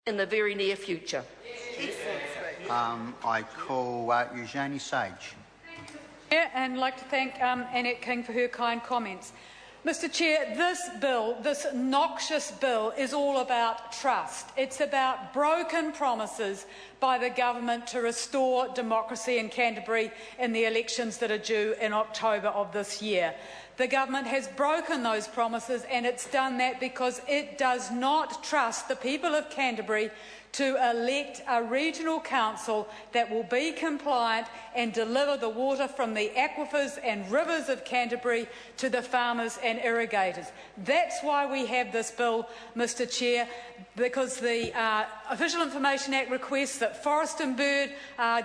in the very near future. I call Eugenie Sage. Chair, and I'd like to thank Annette King for her kind comments. Mr Chair, this bill, this noxious bill, is all about trust. It's about broken promises by the government to restore democracy in Canterbury in the elections that are due in October of this year. The government has broken those promises, and it's done that because it does not trust the people of Canterbury to elect a regional council that will be compliant and deliver the water from the aquifers and rivers of Canterbury to the farmers and irrigators. That's why we have this bill, Mr Chair, because the Official Information Act requests that Forest and Bird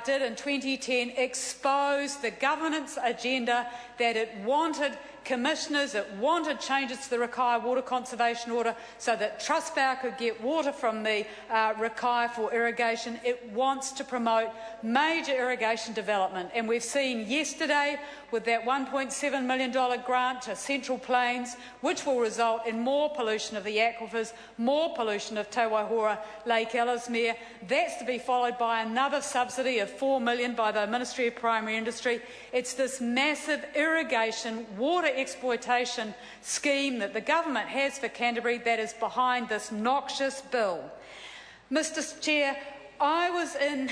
did in 2010 exposed the governance agenda that it wanted commissioners, it wanted changes to the Rakai Water Conservation Order so that Trustpower could get water from the Rakai for irrigation. It wants to promote major irrigation development, and we've seen yesterday with that $1.7 million grant to Central Plains, which will result in more pollution of the aquifers, more pollution of Te Waihora, Lake Ellesmere. That's to be followed by another subsidy of $4 million by the Ministry of Primary Industry. It's this massive irrigation water exploitation scheme that the government has for Canterbury that is behind this noxious bill. Mr Chair, I was in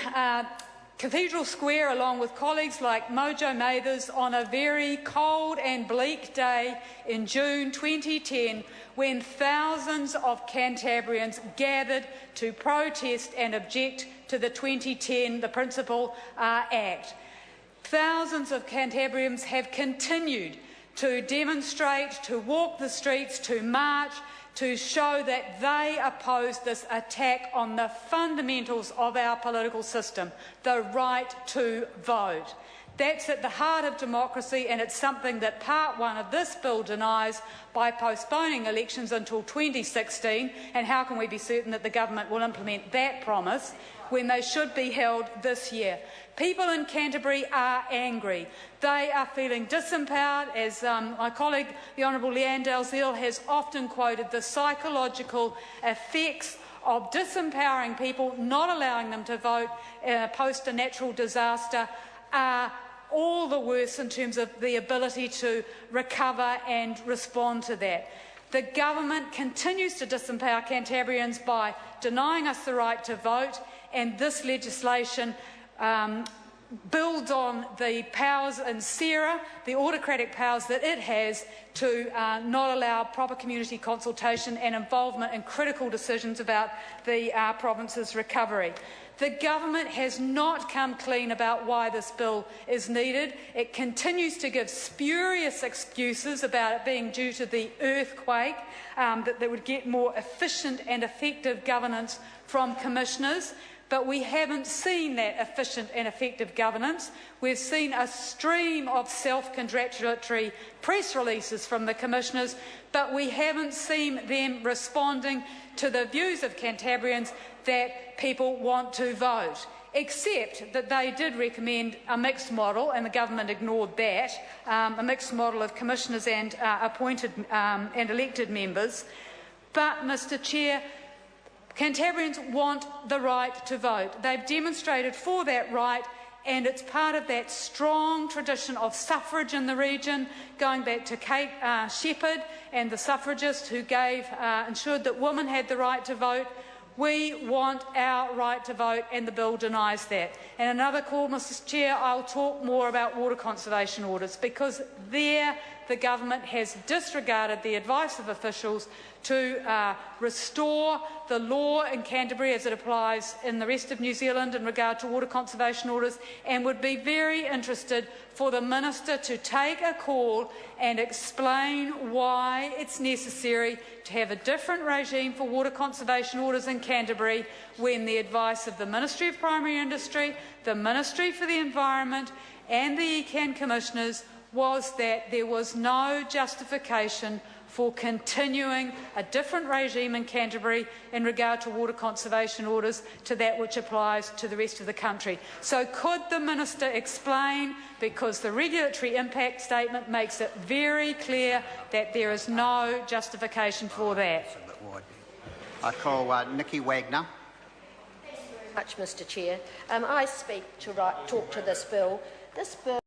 Cathedral Square along with colleagues like Mojo Mathers on a very cold and bleak day in June 2010 when thousands of Cantabrians gathered to protest and object to the 2010 Principal Act. Thousands of Cantabrians have continued to demonstrate, to walk the streets, to march, to show that they oppose this attack on the fundamentals of our political system, the right to vote. That's at the heart of democracy, and it's something that Part 1 of this bill denies by postponing elections until 2016. And how can we be certain that the government will implement that promise when they should be held this year? People in Canterbury are angry. They are feeling disempowered, as my colleague, the Honourable Leanne Dalziel, has often quoted the psychological effects of disempowering people, not allowing them to vote post a natural disaster, are all the worse in terms of the ability to recover and respond to that. The government continues to disempower Cantabrians by denying us the right to vote, and this legislation builds on the powers in SERA, the autocratic powers that it has to not allow proper community consultation and involvement in critical decisions about the province's recovery. The government has not come clean about why this bill is needed. It continues to give spurious excuses about it being due to the earthquake, that they would get more efficient and effective governance from commissioners. But we haven't seen that efficient and effective governance. We've seen a stream of self-congratulatory press releases from the commissioners, but we haven't seen them responding to the views of Cantabrians that people want to vote, except that they did recommend a mixed model, and the government ignored that, a mixed model of commissioners and appointed and elected members. But, Mr Chair, Cantabrians want the right to vote. They've demonstrated for that right, and it's part of that strong tradition of suffrage in the region, going back to Kate Shepherd and the suffragists who ensured that women had the right to vote. We want our right to vote, and the bill denies that. And another call, Mr Chair, I'll talk more about water conservation orders, because there the government has disregarded the advice of officials to restore the law in Canterbury as it applies in the rest of New Zealand in regard to water conservation orders, and would be very interested for the Minister to take a call and explain why it's necessary to have a different regime for water conservation orders in Canterbury when the advice of the Ministry of Primary Industry, the Ministry for the Environment and the ECAN Commissioners was that there was no justification for continuing a different regime in Canterbury in regard to water conservation orders to that which applies to the rest of the country. So could the Minister explain, because the regulatory impact statement makes it very clear that there is no justification for that. I call Nikki Wagner. much, Mr Chair. I speak to talk to this bill. This bill